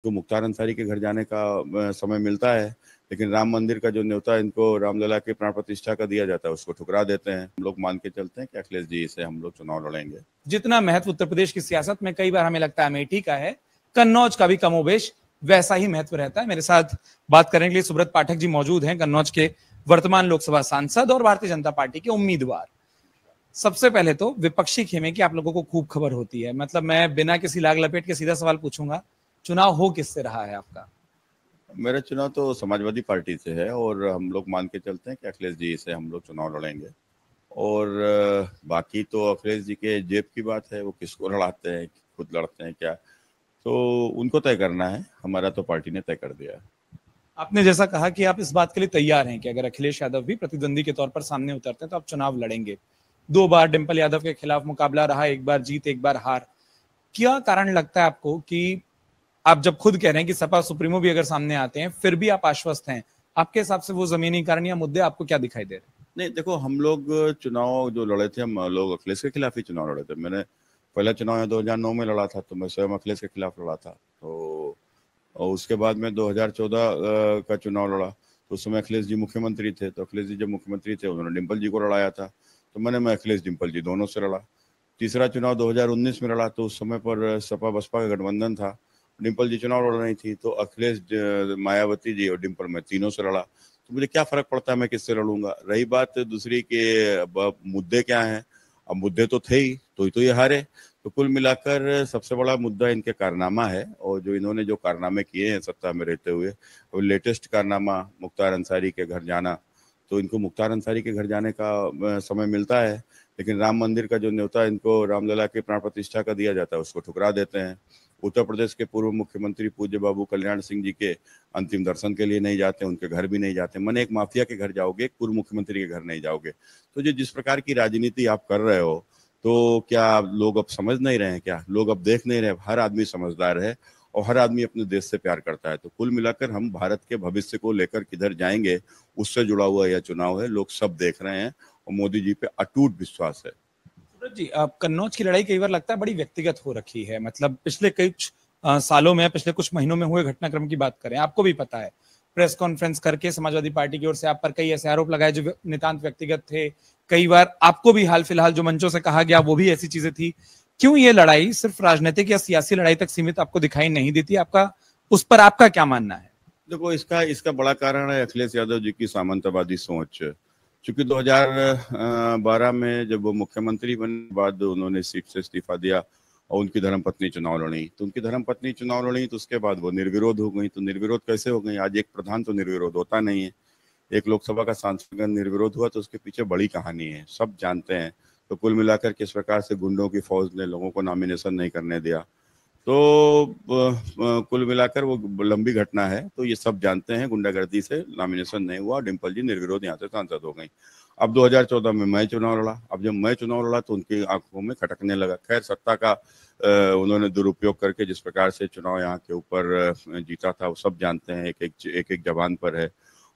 को मुख्तार अंसारी के घर जाने का समय मिलता है, लेकिन राम मंदिर का जो न्योता इनको रामलला के प्राण प्रतिष्ठा का दिया जाता है उसको ठुकरा देते हैं। हम लोग मान के चलते हैं कि अखिलेश जी से हम लोग चुनाव लड़ेंगे। जितना महत्व उत्तर प्रदेश की सियासत में कई बार हमें लगता है अमेठी का है, कन्नौज का भी कमोबेश वैसा ही महत्व रहता है। मेरे साथ बात करने के लिए सुब्रत पाठक जी मौजूद हैं, कन्नौज के वर्तमान लोकसभा सांसद और भारतीय जनता पार्टी के उम्मीदवार। सबसे पहले तो विपक्षी खेमे की आप लोगों को खूब खबर होती है, मतलब मैं बिना किसी लाग लपेट के सीधा सवाल पूछूंगा, चुनाव हो किससे रहा है आपका? मेरा चुनाव तो समाजवादी पार्टी से है और हम लोग मान के चलते हैं कि अखिलेश जी से हम लोग चुनाव लड़ेंगे। और बाकी तो अखिलेश जी के जेब की बात है, वो किसको लड़ाते हैं, खुद लड़ते हैं क्या, तो उनको तय करना है। हमारा तो पार्टी ने तय कर दिया है। आपने जैसा कहा कि आप इस बात के लिए तैयार हैं कि अगर अखिलेश यादव भी प्रतिद्वंदी के तौर पर सामने उतरते हैं तो आप चुनाव लड़ेंगे। 2 बार डिंपल यादव के खिलाफ मुकाबला रहा, एक बार जीत एक बार हार। क्या कारण लगता है आपको कि आप जब खुद कह रहे हैं कि सपा सुप्रीमो भी अगर सामने आते हैं फिर भी आप आश्वस्त हैं, आपके हिसाब से वो जमीनी कारण या मुद्दे आपको क्या दिखाई दे रहे हैं? नहीं, देखो, हम लोग चुनाव जो लड़े थे, हम लोग अखिलेश के खिलाफ ही चुनाव लड़े थे। मैंने पहला चुनाव 2009 में लड़ा था, तो मैं स्वयं अखिलेश के खिलाफ लड़ा था। तो और उसके बाद में 2014 का चुनाव लड़ा, तो उस समय अखिलेश जी मुख्यमंत्री थे। तो अखिलेश जी जब मुख्यमंत्री थे, उन्होंने डिम्पल जी को लड़ाया था, तो मैं अखिलेश डिम्पल जी दोनों से लड़ा। तीसरा चुनाव 2019 में लड़ा, तो उस समय पर सपा बसपा का गठबंधन था, डिम्पल जी चुनाव लड़ रही थी, तो अखिलेश, मायावती जी और डिम्पल, मैं तीनों से लड़ा। तो मुझे क्या फर्क पड़ता है मैं किससे लड़ूंगा। रही बात दूसरी के अब मुद्दे क्या हैं, अब मुद्दे तो थे ही, तो ये हारे। तो कुल मिलाकर सबसे बड़ा मुद्दा इनके कारनामा है, और जो इन्होंने जो कारनामे किए हैं सत्ता में रहते हुए। और लेटेस्ट कारनामा मुख्तार अंसारी के घर जाना, तो इनको मुख्तार अंसारी के घर जाने का समय मिलता है, लेकिन राम मंदिर का जो न्योता इनको रामलला के प्राण प्रतिष्ठा का दिया जाता है उसको ठुकरा देते हैं। उत्तर प्रदेश के पूर्व मुख्यमंत्री पूज्य बाबू कल्याण सिंह जी के अंतिम दर्शन के लिए नहीं जाते, उनके घर भी नहीं जाते। मैंने एक माफिया के घर जाओगे, एक पूर्व मुख्यमंत्री के घर नहीं जाओगे। तो जो जिस प्रकार की राजनीति आप कर रहे हो, तो क्या लोग अब समझ नहीं रहे हैं? क्या लोग अब देख नहीं रहे? हर आदमी समझदार है और हर आदमी अपने देश से प्यार करता है। तो कुल मिलाकर हम भारत के भविष्य को लेकर किधर जाएंगे, उससे जुड़ा हुआ यह चुनाव है। लोग सब देख रहे हैं और मोदी जी पे अटूट विश्वास है। सूरज जी, अब कन्नौज की लड़ाई कई बार लगता है बड़ी व्यक्तिगत हो रखी है, मतलब पिछले कुछ सालों में, पिछले कुछ महीनों में हुए घटनाक्रम की बात करें, आपको भी पता है, प्रेस कॉन्फ्रेंस करके समाजवादी पार्टी की ओर से आप पर कई ऐसे आरोप लगाए जो नितांत व्यक्तिगत थे। कई बार आपको भी हाल फिलहाल जो मंचों से कहा गया वो भी ऐसी चीजें थी। क्यों ये लड़ाई सिर्फ राजनीतिक या सियासी लड़ाई तक सीमित आपको दिखाई नहीं देती? आपका उस पर आपका क्या मानना है? देखो, इसका इसका बड़ा कारण है अखिलेश यादव जी की सामंतवादी सोच। चूंकि 2012 में जब वो मुख्यमंत्री बने बाद उन्होंने सीट से इस्तीफा दिया और उनकी धर्मपत्नी चुनाव लड़ी, तो उनकी धर्मपत्नी चुनाव लड़ी, तो उसके बाद वो निर्विरोध हो गई। तो निर्विरोध कैसे हो गई? आज एक प्रधान तो निर्विरोध होता नहीं है। एक लोकसभा का सांसद निर्विरोध हुआ, तो उसके पीछे बड़ी कहानी है, सब जानते हैं। तो कुल मिलाकर किस प्रकार से गुंडों की फौज ने लोगों को नॉमिनेशन नहीं करने दिया, तो कुल मिलाकर वो लंबी घटना है। तो ये सब जानते हैं, गुंडागर्दी से नॉमिनेशन नहीं हुआ, डिम्पल जी निर्विरोध यहाँ से सांसद हो गई। अब 2014 में मैं चुनाव लड़ा। अब जब मैं चुनाव लड़ा तो उनकी आंखों में खटकने लगा। खैर, सत्ता का उन्होंने दुरुपयोग करके जिस प्रकार से चुनाव यहाँ के ऊपर जीता था, वो सब जानते हैं, एक एक जबान पर है।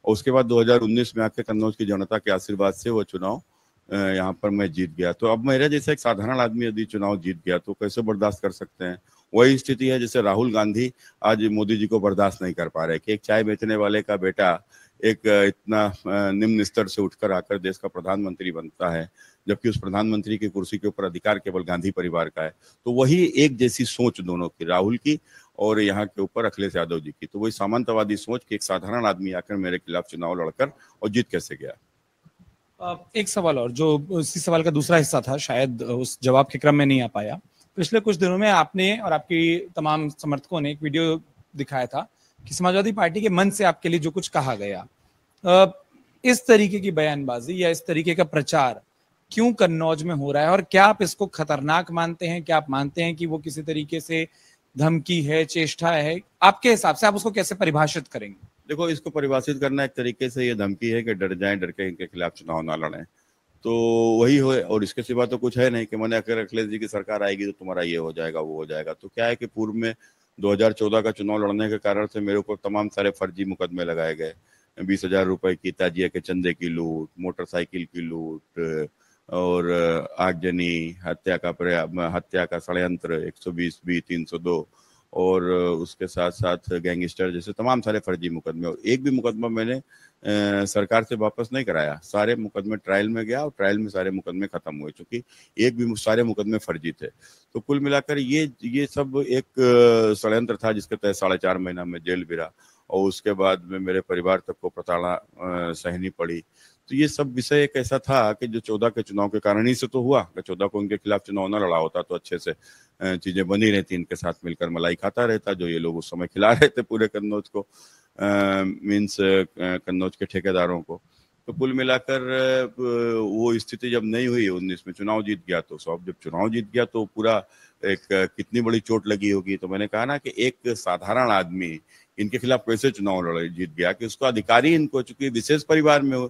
और उसके बाद 2019 में आके कन्नौज की जनता के आशीर्वाद से वो चुनाव यहाँ पर मैं जीत गया। तो अब मेरा जैसा एक साधारण आदमी यदि चुनाव जीत गया तो कैसे बर्दाश्त कर सकते हैं? वही स्थिति है जैसे राहुल गांधी आज मोदी जी को बर्दाश्त नहीं कर पा रहे कि एक चाय बेचने वाले का बेटा एक इतना निम्न स्तर से उठकर आकर देश का प्रधानमंत्री बनता है, जबकि उस प्रधानमंत्री की कुर्सी के ऊपर अधिकार केवल गांधी परिवार का है। तो वही एक जैसी सोच दोनों की, राहुल की और यहाँ के ऊपर अखिलेश यादव जी की। तो वही सामंतवादी सोच कि एक साधारण आदमी आकर मेरे खिलाफ चुनाव लड़कर और जीत कैसे गया। एक सवाल और, जो उसी सवाल का दूसरा हिस्सा था, शायद उस जवाब के क्रम में नहीं आ पाया। पिछले कुछ दिनों में आपने और आपकी तमाम समर्थकों ने एक वीडियो दिखाया था कि समाजवादी पार्टी के मंच से आपके लिए जो कुछ कहा गया, इस तरीके की बयानबाजी या इस तरीके का प्रचार क्यों कन्नौज में हो रहा है, और क्या आप इसको खतरनाक मानते हैं? क्या आप मानते हैं कि वो किसी तरीके से धमकी है, चेष्टा है? आपके हिसाब से आप उसको कैसे परिभाषित करेंगे? देखो, इसको परिभाषित करना एक तरीके से ये धमकी है कि डर जाएं, डर के इनके खिलाफ चुनाव ना लड़ें, तो वही हो। और इसके सिवा तो कुछ है नहीं कि मैंने अगर अखिलेश जी की सरकार आएगी तो तुम्हारा ये हो जाएगा, वो हो जाएगा। तो क्या है कि पूर्व में 2014 का चुनाव लड़ने के कारण से मेरे ऊपर तमाम सारे फर्जी मुकदमे लगाए गए। 20,000 रुपए की ताजिया के चंदे की लूट, मोटरसाइकिल की लूट और आगजनी, हत्या का षड्यंत्र 120 बी 302 और उसके साथ साथ गैंगस्टर जैसे तमाम सारे फर्जी मुकदमे, और एक भी मुकदमा मैंने सरकार से वापस नहीं कराया। सारे मुकदमे ट्रायल में गया और ट्रायल में सारे मुकदमे खत्म हुए, चूंकि एक भी सारे मुकदमे फर्जी थे। तो कुल मिलाकर ये सब एक षड्यंत्र था जिसके तहत 4.5 महीना में जेल भी रहा, और उसके बाद में मेरे परिवार तक को प्रताड़ना सहनी पड़ी। तो ये सब विषय एक ऐसा था कि जो 14 के चुनाव के कारण ही से तो हुआ कि 14 को उनके खिलाफ चुनाव न लड़ा होता तो अच्छे से चीजें बनी रहती, इनके साथ मिलकर मलाई खाता रहता, जो ये लोग उस समय खिला रहे थे पूरे कन्नौज को, मीन्स कन्नौज के ठेकेदारों को। तो कुल मिलाकर वो स्थिति जब नहीं हुई, 19 में चुनाव जीत गया, तो सब जब चुनाव जीत गया तो पूरा एक कितनी बड़ी चोट लगी होगी। तो मैंने कहा ना कि एक साधारण आदमी इनके खिलाफ कैसे चुनाव लड़ जीत गया, कि उसका अधिकारी इनको, चूंकि विशेष परिवार में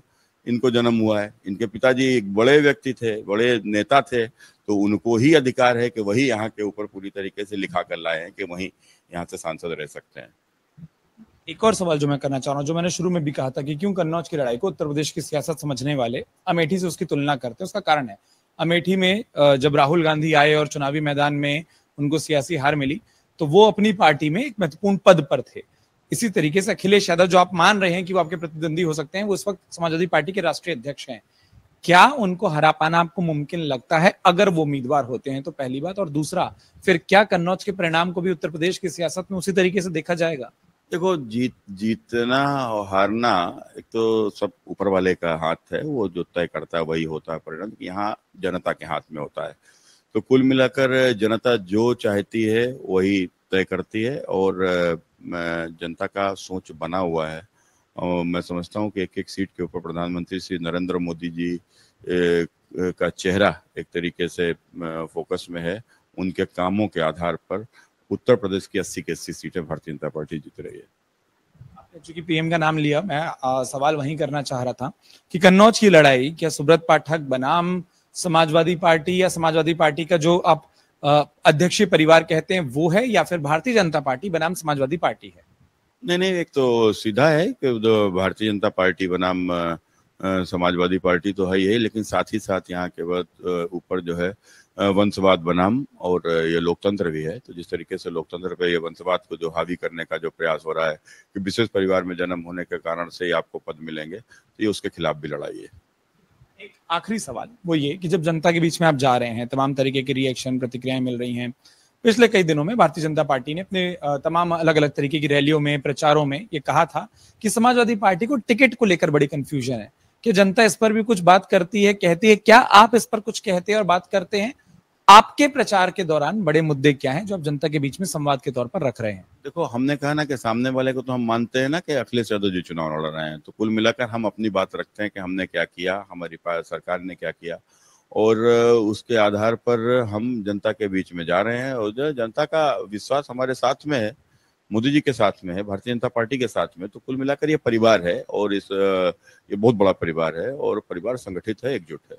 इनको जन्म हुआ है, इनके पिताजी एक बड़े व्यक्ति थे, बड़े नेता थे, तो उनको ही अधिकार है कि वही यहाँ के ऊपर पूरी तरीके से लिखा कर लाए हैं कि वही यहाँ से सांसद रह सकते हैं। एक और सवाल जो मैं करना चाह रहा हूँ, जो मैंने शुरू में भी कहा था कि क्यों कन्नौज की लड़ाई को उत्तर प्रदेश की सियासत समझने वाले अमेठी से उसकी तुलना करते हैं, उसका कारण है अमेठी में जब राहुल गांधी आए और चुनावी मैदान में उनको सियासी हार मिली, तो वो अपनी पार्टी में एक महत्वपूर्ण पद पर थे। इसी तरीके से अखिलेश यादव, जो आप मान रहे हैं कि वो आपके प्रतिद्वंदी हो सकते हैं, वो इस वक्त समाजवादी पार्टी के राष्ट्रीय अध्यक्ष हैं। क्या उनको हरा पाना आपको मुमकिन लगता है अगर वो उम्मीदवार होते हैं? तो पहली बात, और दूसरा, फिर क्या कन्नौज के परिणाम को भी उत्तर प्रदेश की सियासत में उसी तरीके से देखा जाएगा? देखो, जीतना और हारना एक तो सब ऊपर वाले का हाथ है, वो जो तय करता है वही होता है परिणाम, यहाँ जनता के हाथ में होता है। तो कुल मिलाकर जनता जो चाहती है वही तय करती है, और जनता का सोच बना हुआ है। और मैं समझता हूँ कि एक एक सीट के ऊपर प्रधानमंत्री श्री नरेंद्र मोदी जी का चेहरा एक तरीके से फोकस में है। उनके कामों के आधार पर उत्तर प्रदेश की 80 की 80 सीटें भारतीय जनता पार्टी जीत रही है। आपने चूंकि पीएम का नाम लिया, मैं सवाल वहीं करना चाह रहा था कि कन्नौज की लड़ाई क्या सुब्रत पाठक बनाम समाजवादी पार्टी या समाजवादी पार्टी का जो आप अध्यक्षीय परिवार कहते हैं वो है, या फिर भारतीय जनता पार्टी बनाम समाजवादी पार्टी है? नहीं, एक तो सीधा है कि भारतीय जनता पार्टी बनाम समाजवादी पार्टी तो है ही है, लेकिन साथ ही साथ यहाँ के बाद ऊपर जो है वंशवाद बनाम और ये लोकतंत्र भी है। तो जिस तरीके से लोकतंत्र पे ये वंशवाद को जो हावी करने का जो प्रयास हो रहा है कि विशेष परिवार में जन्म होने के कारण से ही आपको पद मिलेंगे, तो ये उसके खिलाफ भी लड़ाई है। एक आखिरी सवाल वो ये कि जब जनता के बीच में आप जा रहे हैं, तमाम तरीके के रिएक्शन, प्रतिक्रियाएं मिल रही हैं, पिछले कई दिनों में भारतीय जनता पार्टी ने अपने तमाम अलग अलग तरीके की रैलियों में, प्रचारों में ये कहा था कि समाजवादी पार्टी को टिकट को लेकर बड़ी कंफ्यूजन है, कि जनता इस पर भी कुछ बात करती है, कहती है। क्या आप इस पर कुछ कहते हैं और बात करते हैं? आपके प्रचार के दौरान बड़े मुद्दे क्या हैं जो आप जनता के बीच में संवाद के तौर पर रख रहे हैं? देखो, हमने कहा ना कि सामने वाले को तो हम मानते हैं ना कि अखिलेश यादव जी चुनाव लड़ रहे हैं, तो कुल मिलाकर हम अपनी बात रखते हैं कि हमने क्या किया, हमारी सरकार ने क्या किया, और उसके आधार पर हम जनता के बीच में जा रहे हैं। और जनता का विश्वास हमारे साथ में है, मोदी जी के साथ में है, भारतीय जनता पार्टी के साथ में। तो कुल मिलाकर ये परिवार है, और ये बहुत बड़ा परिवार है, और परिवार संगठित है, एकजुट है।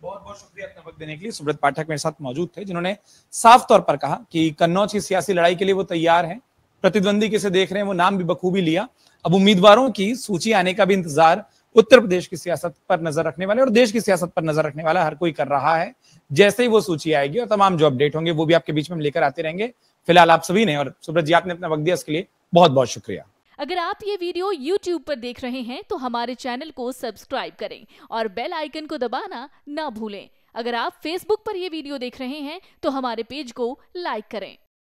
बहुत बहुत शुक्रिया अपना वक्त देने के लिए। सुब्रत पाठक मेरे साथ मौजूद थे, जिन्होंने साफ तौर पर कहा कि कन्नौज की सियासी लड़ाई के लिए वो तैयार हैं, प्रतिद्वंदी किसे देख रहे हैं वो नाम भी बखूबी लिया। अब उम्मीदवारों की सूची आने का भी इंतजार उत्तर प्रदेश की सियासत पर नजर रखने वाले और देश की सियासत पर नजर रखने वाला हर कोई कर रहा है। जैसे ही वो सूची आएगी और तमाम जो अपडेट होंगे वो भी आपके बीच में लेकर आते रहेंगे। फिलहाल आप सभी ने और सुब्रत जी आपने अपना वक्त दिया, इसके लिए बहुत बहुत शुक्रिया। अगर आप ये वीडियो YouTube पर देख रहे हैं तो हमारे चैनल को सब्सक्राइब करें और बेल आइकन को दबाना ना भूलें। अगर आप Facebook पर ये वीडियो देख रहे हैं तो हमारे पेज को लाइक करें।